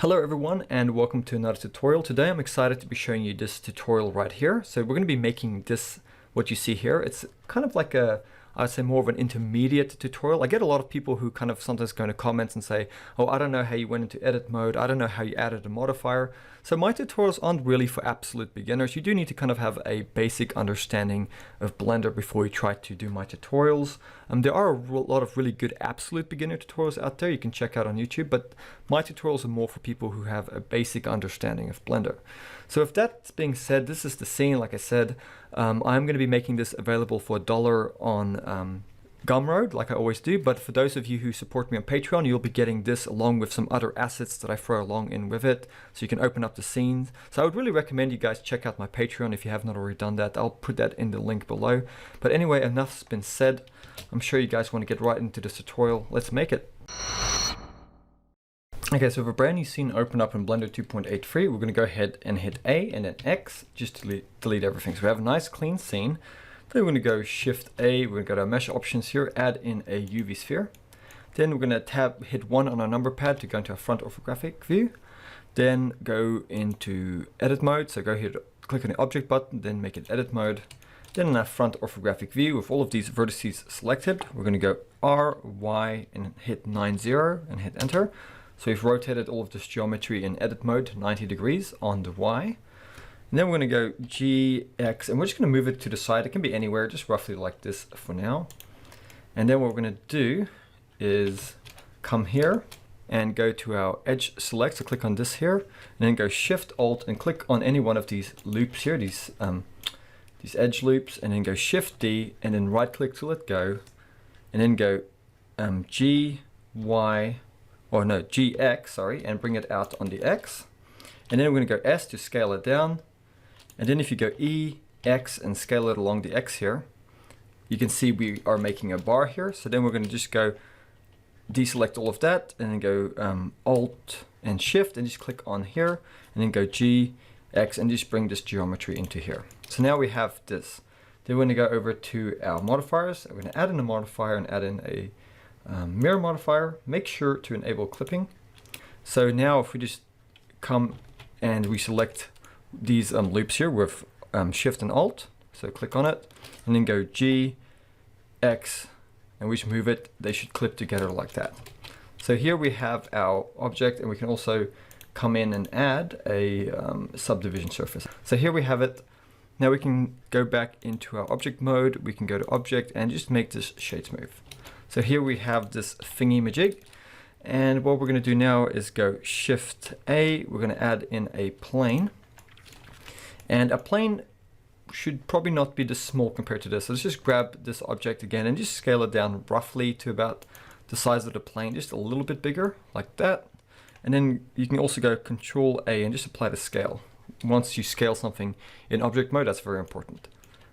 Hello everyone and welcome to another tutorial. Today I'm excited to be showing you this tutorial right here. So we're going to be making this, what you see here. It's kind of like I'd say more of an intermediate tutorial. I get a lot of people who kind of sometimes go into comments and say, oh, I don't know how you went into edit mode. I don't know how you added a modifier. So my tutorials aren't really for absolute beginners. You do need to kind of have a basic understanding of Blender before you try to do my tutorials. There are a lot of really good absolute beginner tutorials out there you can check out on YouTube, but my tutorials are more for people who have a basic understanding of Blender. So if that's being said, this is the scene. Like I said, I'm going to be making this available for $1 on Gumroad, like I always do. But for those of you who support me on Patreon, you'll be getting this along with some other assets that I throw along in with it, so you can open up the scenes. So I would really recommend you guys check out my Patreon if you have not already done that. I'll put that in the link below. But anyway, enough's been said. I'm sure you guys want to get right into this tutorial. Let's make it. Okay, so with a brand new scene open up in Blender 2.83, we're going to go ahead and hit A and then X just to delete everything. So we have a nice clean scene. Then we're going to go Shift A, we're going to go to our mesh options here, add in a UV sphere. Then we're going to hit 1 on our number pad to go into our front orthographic view. Then go into edit mode, so go here, click on the object button, then make it edit mode. Then in our front orthographic view with all of these vertices selected, we're going to go R, Y and hit 90 and hit enter. So we've rotated all of this geometry in edit mode 90 degrees on the Y. And then we're going to go G, X, and we're just going to move it to the side. It can be anywhere, just roughly like this for now. And then what we're going to do is come here and go to our edge select. So click on this here, and then go Shift Alt and click on any one of these loops here, these edge loops, and then go Shift D and then right click to let go, and then go G, Y, or no, GX, sorry, and bring it out on the X. And then we're going to go S to scale it down. And then if you go E, X, and scale it along the X here, you can see we are making a bar here. So then we're going to just go deselect all of that, and then go Alt and Shift, and just click on here, and then go G, X, and just bring this geometry into here. So now we have this. Then we're going to go over to our modifiers. We're going to add in a modifier and add in a mirror modifier. Make sure to enable clipping. So now if we just come and we select these loops here with Shift and Alt, so click on it and then go G, X, and we just move it, they should clip together like that. So here we have our object, and we can also come in and add a subdivision surface. So here we have it. Now we can go back into our object mode, we can go to object and just make this shade smooth. So here we have this thingy majig, and what we're going to do now is go Shift A, we're going to add in a plane, and a plane should probably not be this small compared to this. So let's just grab this object again and just scale it down roughly to about the size of the plane, just a little bit bigger like that. And then you can also go Control A and just apply the scale. Once you scale something in object mode, that's very important.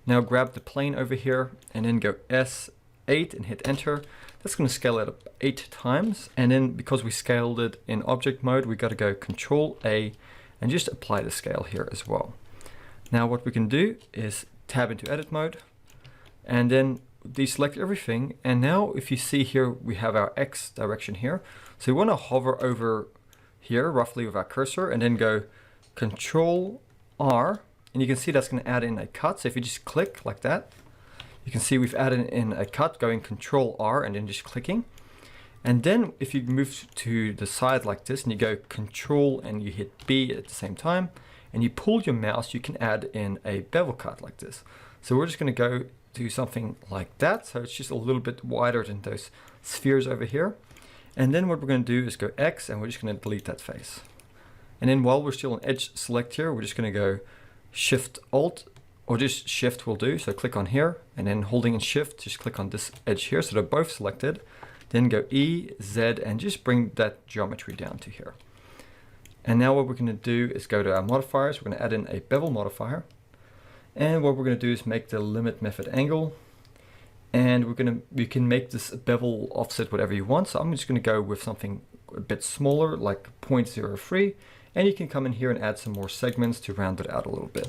Now grab the plane over here and then go S8 and hit enter. That's going to scale it up 8 times. And then because we scaled it in object mode, we got to go Control A and just apply the scale here as well. Now what we can do is tab into edit mode and then deselect everything. And now if you see here, we have our X direction here. So we want to hover over here roughly with our cursor and then go Control R, and you can see that's going to add in a cut. So if you just click like that, you can see we've added in a cut, going Control R and then just clicking. And then if you move to the side like this and you go Control and you hit B at the same time and you pull your mouse, you can add in a bevel cut like this. So we're just going to go do something like that. So it's just a little bit wider than those spheres over here. And then what we're going to do is go X, and we're just going to delete that face. And then while we're still on edge select here, we're just going to go Shift Alt, or just Shift will do. So click on here and then holding in Shift, just click on this edge here. So they're both selected. Then go E, Z, and just bring that geometry down to here. And now what we're going to do is go to our modifiers. We're going to add in a bevel modifier. And what we're going to do is make the limit method angle. And we can make this bevel offset whatever you want. So I'm just going to go with something a bit smaller, like 0.03. And you can come in here and add some more segments to round it out a little bit.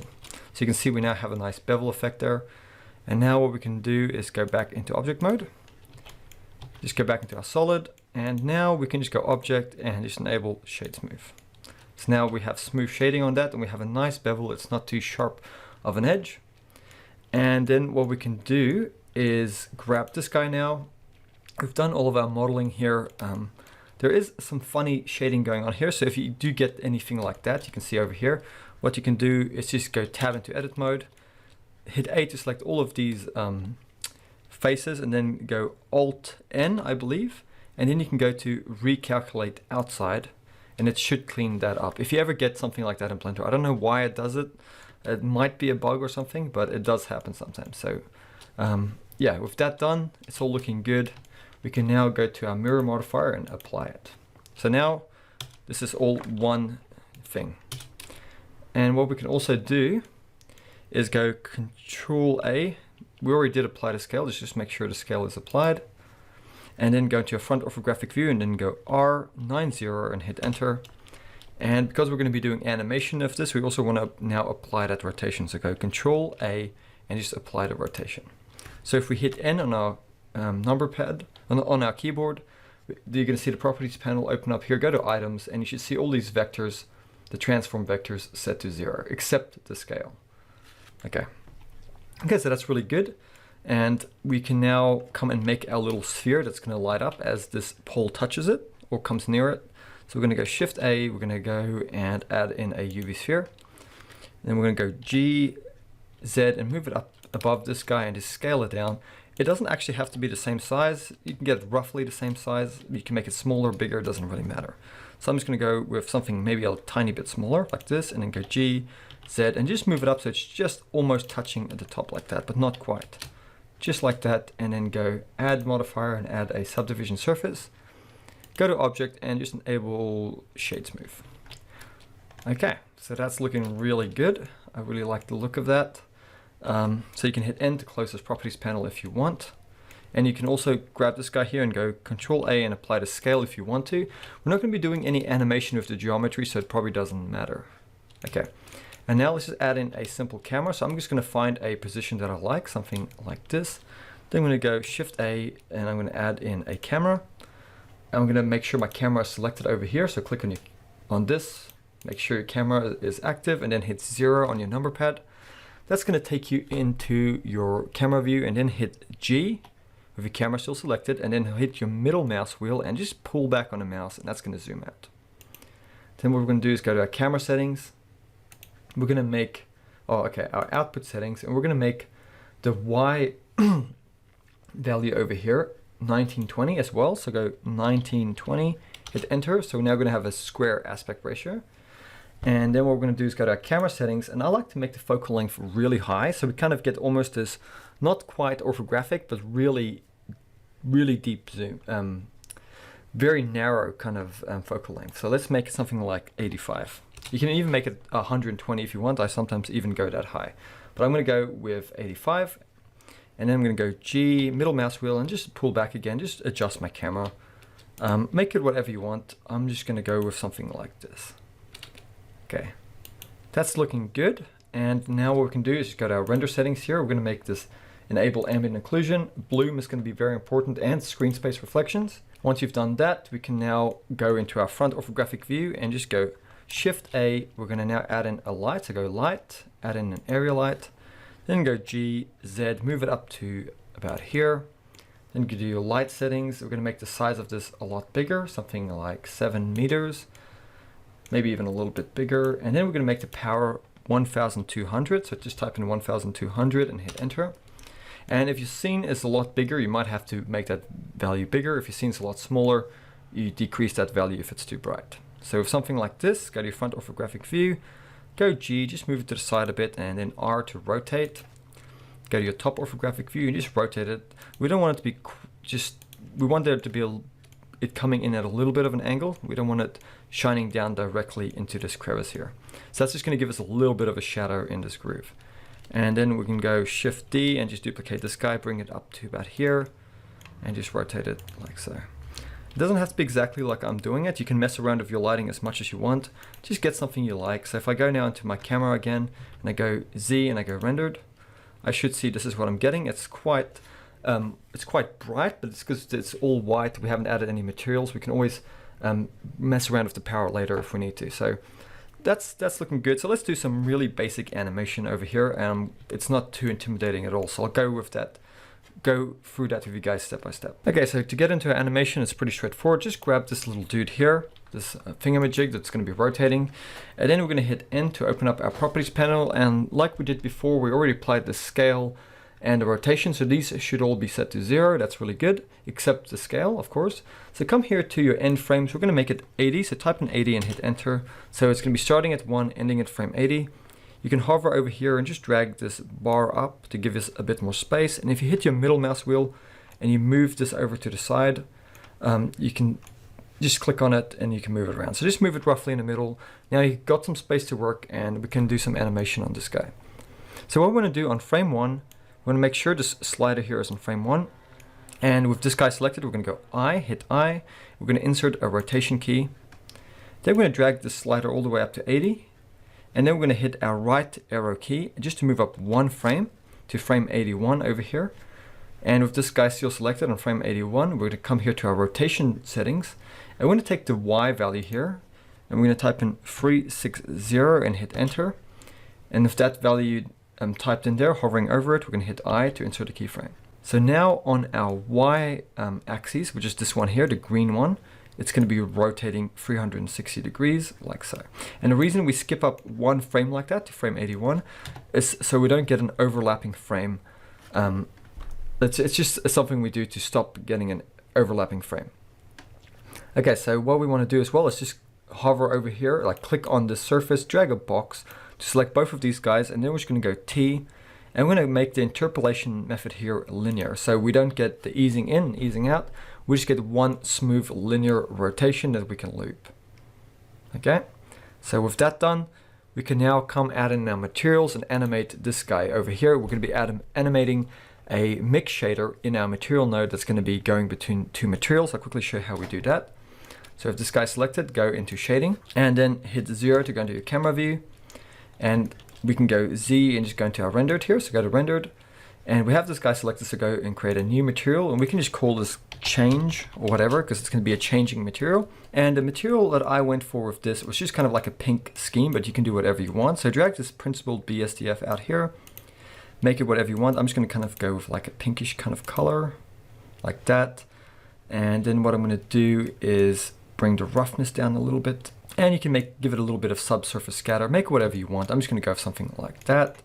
So you can see we now have a nice bevel effect there. And now what we can do is go back into object mode. Just go back into our solid, and now we can just go object and just enable shade smooth. So now we have smooth shading on that, and we have a nice bevel. It's not too sharp of an edge. And then what we can do is grab this guy now. We've done all of our modeling here. There is some funny shading going on here. So if you do get anything like that, you can see over here, what you can do is just go tab into edit mode, hit A to select all of these faces, and then go Alt N, I believe. And then you can go to recalculate outside, and it should clean that up. If you ever get something like that in Blender, I don't know why it does it. It might be a bug or something, but it does happen sometimes. So yeah, with that done, it's all looking good. We can now go to our mirror modifier and apply it. So now this is all one thing. And what we can also do is go Control A. We already did apply the scale. Let's just make sure the scale is applied. And then go to your front orthographic view and then go R90 and hit enter. And because we're going to be doing animation of this, we also want to now apply that rotation. So go Control A and just apply the rotation. So if we hit N on our number pad, on our keyboard, you're going to see the properties panel open up here. Go to items and you should see all these vectors, the transform vectors set to 0, except the scale. Okay, so that's really good. And we can now come and make our little sphere that's going to light up as this pole touches it or comes near it. So we're going to go Shift A, we're going to go and add in a UV sphere. Then we're going to go G, Z and move it up above this guy and just scale it down. It doesn't actually have to be the same size. You can get it roughly the same size. You can make it smaller, bigger, it doesn't really matter. So I'm just going to go with something maybe a tiny bit smaller like this, and then go G, Z, and just move it up so it's just almost touching at the top like that, but not quite. Just like that, and then go Add Modifier and add a subdivision surface. Go to Object and just enable Shade Smooth. Okay, so that's looking really good. I really like the look of that. So you can hit N to close this properties panel if you want. And you can also grab this guy here and go Control A and apply the scale if you want to. We're not going to be doing any animation with the geometry, so it probably doesn't matter. Okay, and now let's just add in a simple camera. So I'm just going to find a position that I like, something like this. Then I'm going to go Shift A and I'm going to add in a camera. I'm going to make sure my camera is selected over here. So click on this, make sure your camera is active, and then hit 0 on your number pad. That's going to take you into your camera view, and then hit G with your camera still selected, and then hit your middle mouse wheel and just pull back on the mouse, and that's going to zoom out. Then what we're going to do is go to our camera settings. We're going to make, our output settings, and we're going to make the Y value over here 1920 as well. So go 1920, hit enter. So we're now going to have a square aspect ratio. And then what we're going to do is go to our camera settings, and I like to make the focal length really high, so we kind of get almost this, not quite orthographic, but really deep zoom, very narrow kind of focal length. So let's make it something like 85. You can even make it 120 if you want. I sometimes even go that high, but I'm going to go with 85, and then I'm going to go G, middle mouse wheel, and just pull back again, just adjust my camera. Make it whatever you want. I'm just going to go with something like this. Okay, that's looking good. And now what we can do is just go to our render settings here. We're going to make this enable ambient occlusion. Bloom is going to be very important, and screen space reflections. Once you've done that, we can now go into our front orthographic view and just go Shift A. We're going to now add in a light. So go Light, add in an area light, then go G, Z, move it up to about here. Then you do your light settings. We're going to make the size of this a lot bigger, something like 7 meters. Maybe even a little bit bigger. And then we're going to make the power 1200. So just type in 1200 and hit enter. And if your scene is a lot bigger, you might have to make that value bigger. If your scene is a lot smaller, you decrease that value if it's too bright. So with something like this, go to your front orthographic view, go G, just move it to the side a bit, and then R to rotate. Go to your top orthographic view and just rotate it. We don't want it to be we want there to be it coming in at a little bit of an angle. We don't want it shining down directly into this crevice here. So that's just going to give us a little bit of a shadow in this groove. And then we can go Shift D and just duplicate this guy, bring it up to about here, and just rotate it like so. It doesn't have to be exactly like I'm doing it. You can mess around with your lighting as much as you want. Just get something you like. So if I go now into my camera again, and I go Z and I go rendered, I should see this is what I'm getting. It's quite bright, but it's because it's all white. We haven't added any materials. We can always mess around with the power later if we need to. So that's looking good. So let's do some really basic animation over here. It's not too intimidating at all. So I'll go through that with you guys step by step. Okay, so to get into our animation, it's pretty straightforward. Just grab this little dude here, this thingamajig that's going to be rotating, and then we're going to hit N to open up our properties panel. And like we did before, we already applied the scale and the rotation, so these should all be set to 0. That's really good, except the scale, of course. So come here to your end frames. We're going to make it 80, so type in 80 and hit enter. So it's going to be starting at 1, ending at frame 80. You can hover over here and just drag this bar up to give us a bit more space. And if you hit your middle mouse wheel and you move this over to the side, you can just click on it and you can move it around. So just move it roughly in the middle. Now you've got some space to work, and we can do some animation on this guy. So what we're going to do on frame 1, we're going to make sure this slider here is on frame 1. And with this guy selected, we're going to go hit I. We're going to insert a rotation key. Then we're going to drag this slider all the way up to 80. And then we're going to hit our right arrow key just to move up 1 frame to frame 81 over here. And with this guy still selected on frame 81, we're going to come here to our rotation settings. And we're going to take the Y value here, and we're going to type in 360 and hit enter. And with that value typed in there, hovering over it, we're going to hit I to insert a keyframe. So now on our Y axis, which is this one here, the green one, it's going to be rotating 360 degrees like so. And the reason we skip up 1 frame like that to frame 81 is so we don't get an overlapping frame. It's just something we do to stop getting an overlapping frame. Okay, so what we want to do as well is just hover over here, like click on the surface, drag a box to select both of these guys, and then we're just going to go T, and we're going to make the interpolation method here linear. So we don't get the easing in, easing out. We just get 1 smooth linear rotation that we can loop. Okay, so with that done, we can now come add in our materials and animate this guy over here. We're going to be animating a mix shader in our material node that's going to be going between 2 materials. I'll quickly show you how we do that. So if this guy selected, go into shading and then hit 0 to go into your camera view. And we can go Z and just go into our rendered here. So go to rendered, and we have this guy selected, so go and create a new material, and we can just call this change or whatever, because it's going to be a changing material. And the material that I went for with this was just kind of like a pink scheme, but you can do whatever you want. So drag this principled BSDF out here, make it whatever you want. I'm just going to kind of go with like a pinkish kind of color like that. And then what I'm going to do is bring the roughness down a little bit, and you can give it a little bit of subsurface scatter, make it whatever you want. I'm just going to go with something like that,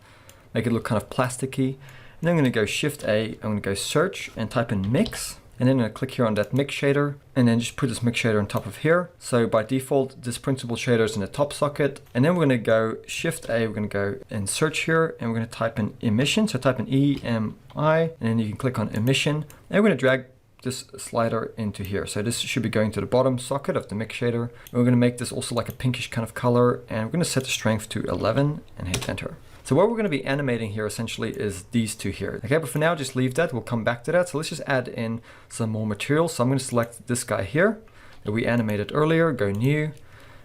make it look kind of plasticky. And then I'm going to go Shift A, I'm going to go search and type in mix, and then I'm going to click here on that mix shader, and then just put this mix shader on top of here. So by default, this principal shader is in the top socket, and then we're going to go Shift A, we're going to go and search here, and we're going to type in emission. So type in EMI, and then you can click on emission, and we're going to drag this slider into here. So this should be going to the bottom socket of the mix shader. And we're going to make this also like a pinkish kind of color, and we're going to set the strength to 11 and hit enter. So what we're going to be animating here essentially is these 2 here. Okay, but for now, just leave that. We'll come back to that. So let's just add in some more material. So I'm going to select this guy here that we animated earlier, go new.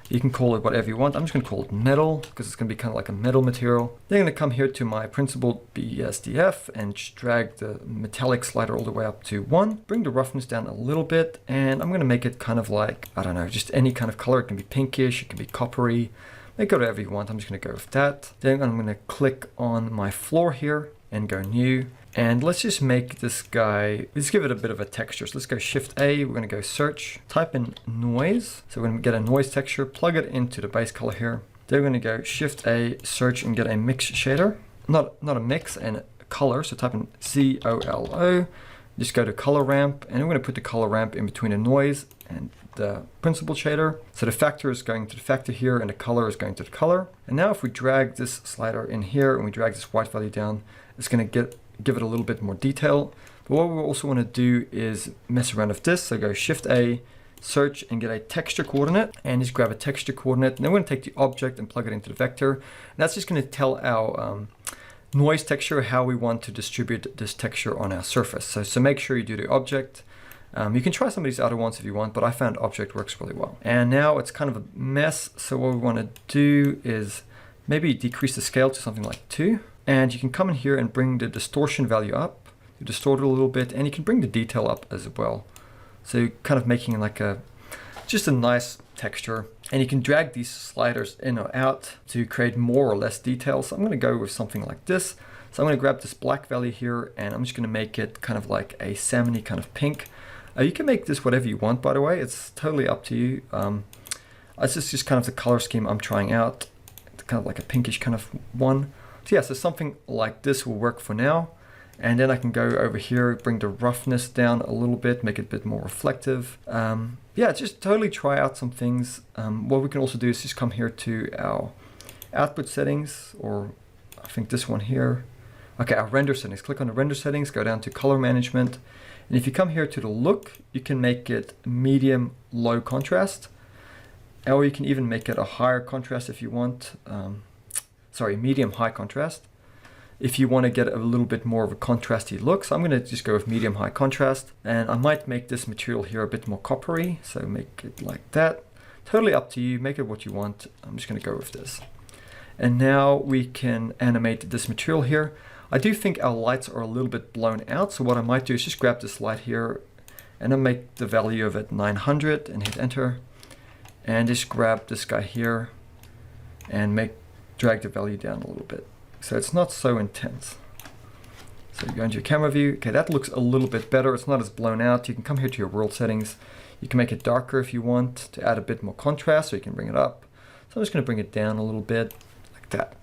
You can call it whatever you want. I'm just going to call it metal because it's going to be kind of like a metal material. Then I'm going to come here to my principled BSDF and just drag the metallic slider all the way up to 1. Bring the roughness down a little bit, and I'm going to make it kind of like, I don't know, just any kind of color. It can be pinkish, it can be coppery. Make it whatever you want. I'm just going to go with that. Then I'm going to click on my floor here and go new. And let's just make this guy, let's give it a bit of a texture. So let's go Shift A, we're going to go search, type in noise. So we're going to get a noise texture, plug it into the base color here. Then we're going to go Shift A, search, and get a mix shader. Not a mix, and a color. So type in COLO. Just go to color ramp, and we're going to put the color ramp in between the noise and the principled shader. So the factor is going to the factor here, and the color is going to the color. And now if we drag this slider in here and we drag this white value down, it's going to give it a little bit more detail. But what we also want to do is mess around with this. So go Shift A, search, and get a texture coordinate, and just grab a texture coordinate. And then we're going to take the object and plug it into the vector. And that's just going to tell our noise texture how we want to distribute this texture on our surface. So make sure you do the object. You can try some of these other ones if you want, but I found object works really well. And now it's kind of a mess. So what we want to do is maybe decrease the scale to something like 2. And you can come in here and bring the distortion value up, you distort it a little bit, and you can bring the detail up as well. So kind of making like just a nice texture. And you can drag these sliders in or out to create more or less detail. So I'm going to go with something like this. So I'm going to grab this black value here, and I'm just going to make it kind of like a salmony kind of pink. You can make this whatever you want, by the way. It's totally up to you. This is just kind of the color scheme I'm trying out. It's kind of like a pinkish kind of one. So yeah, so something like this will work for now. And then I can go over here, bring the roughness down a little bit, make it a bit more reflective. Yeah, just totally try out some things. What we can also do is just come here to our output settings, or I think this one here. Okay, our render settings. Click on the render settings, go down to color management. And if you come here to the look, you can make it medium low contrast. Or you can even make it a higher contrast if you want. Sorry, medium high contrast. If you want to get a little bit more of a contrasty look. So I'm going to just go with medium high contrast. And I might make this material here a bit more coppery. So make it like that. Totally up to you. Make it what you want. I'm just going to go with this. And now we can animate this material here. I do think our lights are a little bit blown out. So what I might do is just grab this light here and then make the value of it 900 and hit enter. And just grab this guy here and drag the value down a little bit. So it's not so intense. So you go into your camera view. Okay, that looks a little bit better. It's not as blown out. You can come here to your world settings. You can make it darker if you want to add a bit more contrast, so you can bring it up. So I'm just going to bring it down a little bit like that.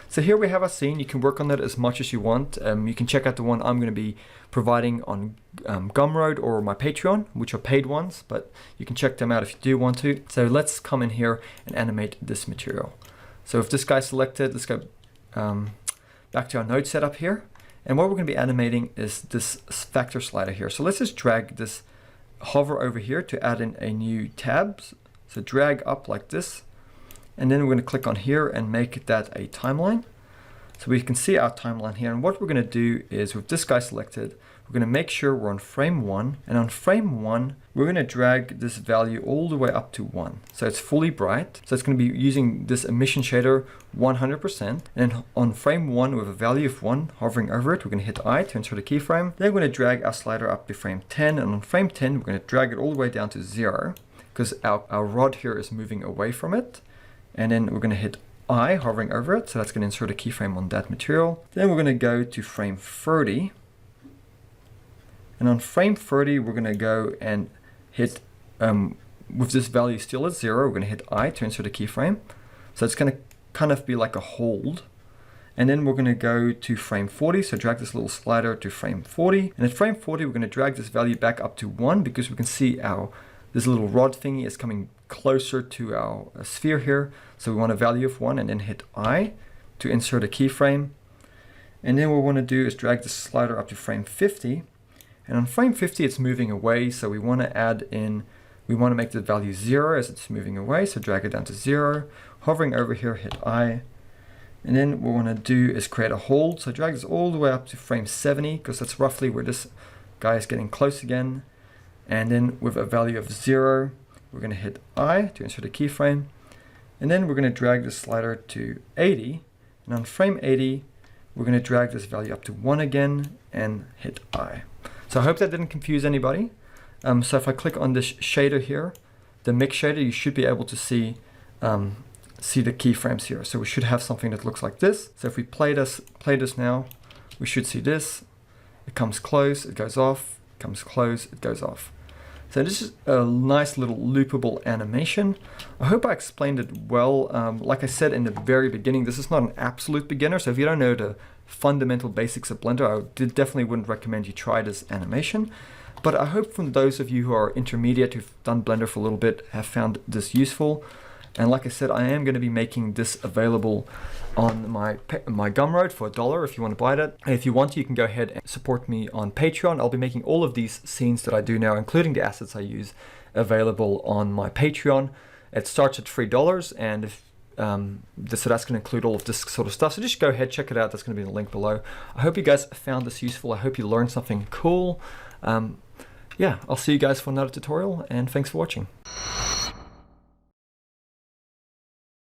So here we have our scene. You can work on that as much as you want. You can check out the one I'm going to be providing on Gumroad or my Patreon, which are paid ones, but you can check them out if you do want to. So let's come in here and animate this material. So if this guy's selected, let's go back to our node setup here. And what we're going to be animating is this factor slider here. So let's just drag this, hover over here to add in a new tab. So drag up like this. And then we're going to click on here and make that a timeline. So we can see our timeline here. And what we're going to do is with this guy selected, we're going to make sure we're on frame 1. And on frame 1, we're going to drag this value all the way up to 1. So it's fully bright. So it's going to be using this emission shader 100%. And on frame 1 with a value of 1, hovering over it, we're going to hit I to insert a keyframe. Then we're going to drag our slider up to frame 10. And on frame 10, we're going to drag it all the way down to 0 because our rod here is moving away from it. And then we're going to hit I, hovering over it. So that's going to insert a keyframe on that material. Then we're going to go to frame 30. And on frame 30, we're going to go and hit, with this value still at 0, we're going to hit I to insert a keyframe. So it's going to kind of be like a hold. And then we're going to go to frame 40. So drag this little slider to frame 40. And at frame 40, we're going to drag this value back up to 1 because we can see this little rod thingy is coming closer to our sphere here. So we want a value of 1 and then hit I to insert a keyframe. And then what we want to do is drag the slider up to frame 50. And on frame 50, it's moving away. So we want to make the value 0 as it's moving away. So drag it down to 0. Hovering over here, hit I. And then what we want to do is create a hold. So drag this all the way up to frame 70 because that's roughly where this guy is getting close again. And then with a value of 0, we're going to hit I to insert a keyframe. And then we're going to drag the slider to 80. And on frame 80, we're going to drag this value up to 1 again and hit I. So I hope that didn't confuse anybody. So if I click on this shader here, the mix shader, you should be able to see the keyframes here. So we should have something that looks like this. So if we play this now, we should see this. It comes close, it goes off, comes close, it goes off. So this is a nice little loopable animation. I hope I explained it well. Like I said in the very beginning, this is not an absolute beginner. So if you don't know the fundamental basics of Blender, I definitely wouldn't recommend you try this animation. But I hope from those of you who are intermediate, who've done Blender for a little bit, have found this useful. And like I said, I am going to be making this available on my Gumroad for $1 if you want to buy that. And if you want to, you can go ahead and support me on Patreon. I'll be making all of these scenes that I do now, including the assets I use, available on my Patreon. It starts at $3, and so that's going to include all of this sort of stuff. So just go ahead, check it out. That's going to be in the link below. I hope you guys found this useful. I hope you learned something cool. Yeah, I'll see you guys for another tutorial, and thanks for watching.